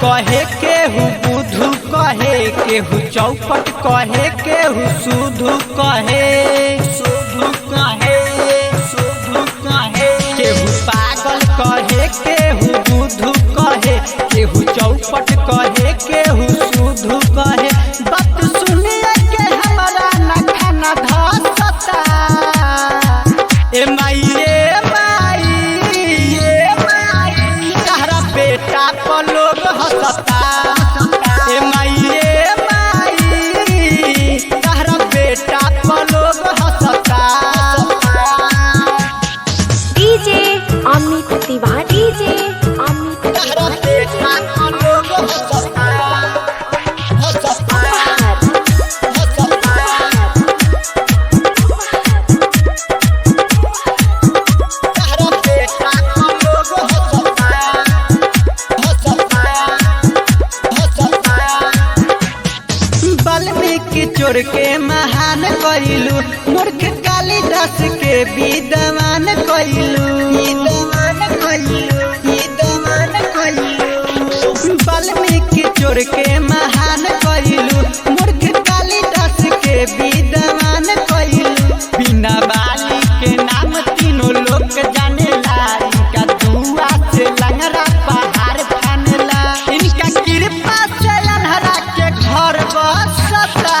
कहे केहू बुधु कहे केहू चौपट कहे केहू सुधु कहे केहू पागल कहे केहू बुधु कहे केहू चौपट कहे केहू सुधु कहे। बात सुनिए के हमारा न खाना धसता ए माई तहरा बेटा पर लोग हंसता ए माई तहरा बेटा पर लोग हंसता। डीजे अमित तिवारी डीजे अमित तहरा बेटा पर लोग हंसता वाल्मीकि चोर के महान कइलू मूर्ख कालिदास के विद्वान कइलू वाल्मीकि चोर के महान कइलू मूर्ख कालिदास के विद्वान कइलू। बिना बाली के नाम तीनों लोग जानेला इनका दुआ से लंगड़ा पहाड़ फानेला इनका कृपा से अनहरा के घर बसता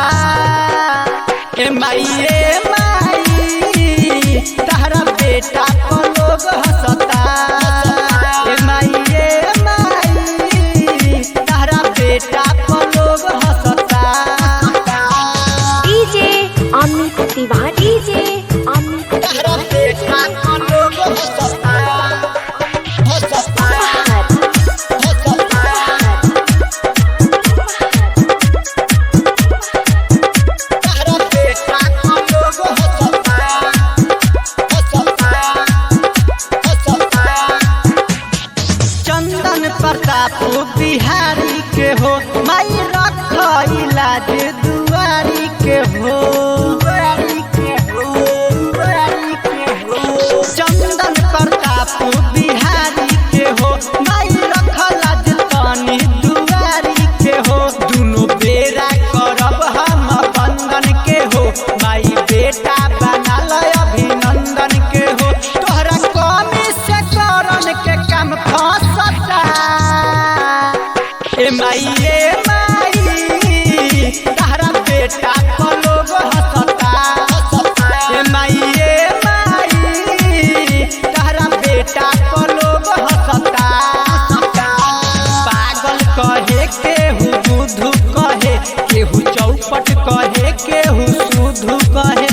ए माई तहरा बेटा पर लोग हंसता ए माई तहरा बेटा पर लोग हंसता। डीजे अमित तिवारी डीजे अमित तहरा बेटा पर लोग हंसता प्रताप बिहारी के हो माई रख इलाज दुआरी के हो चंदन प्रताप बिहारी के हो माई रख लाज तनी दुआरी के हो दुनो बेरा करब हम बंदन के हो माई बेटा बनल अभिनंदन के हो तोहरा कमी से करन के काम फंसता ए माई तहरा बेटा पर लोग हंसता ए माई तहरा बेटा पर लोग हंसता। पागल कहे केहू बुधु कहे केहू चौपट कहे केहू सुधु कहे।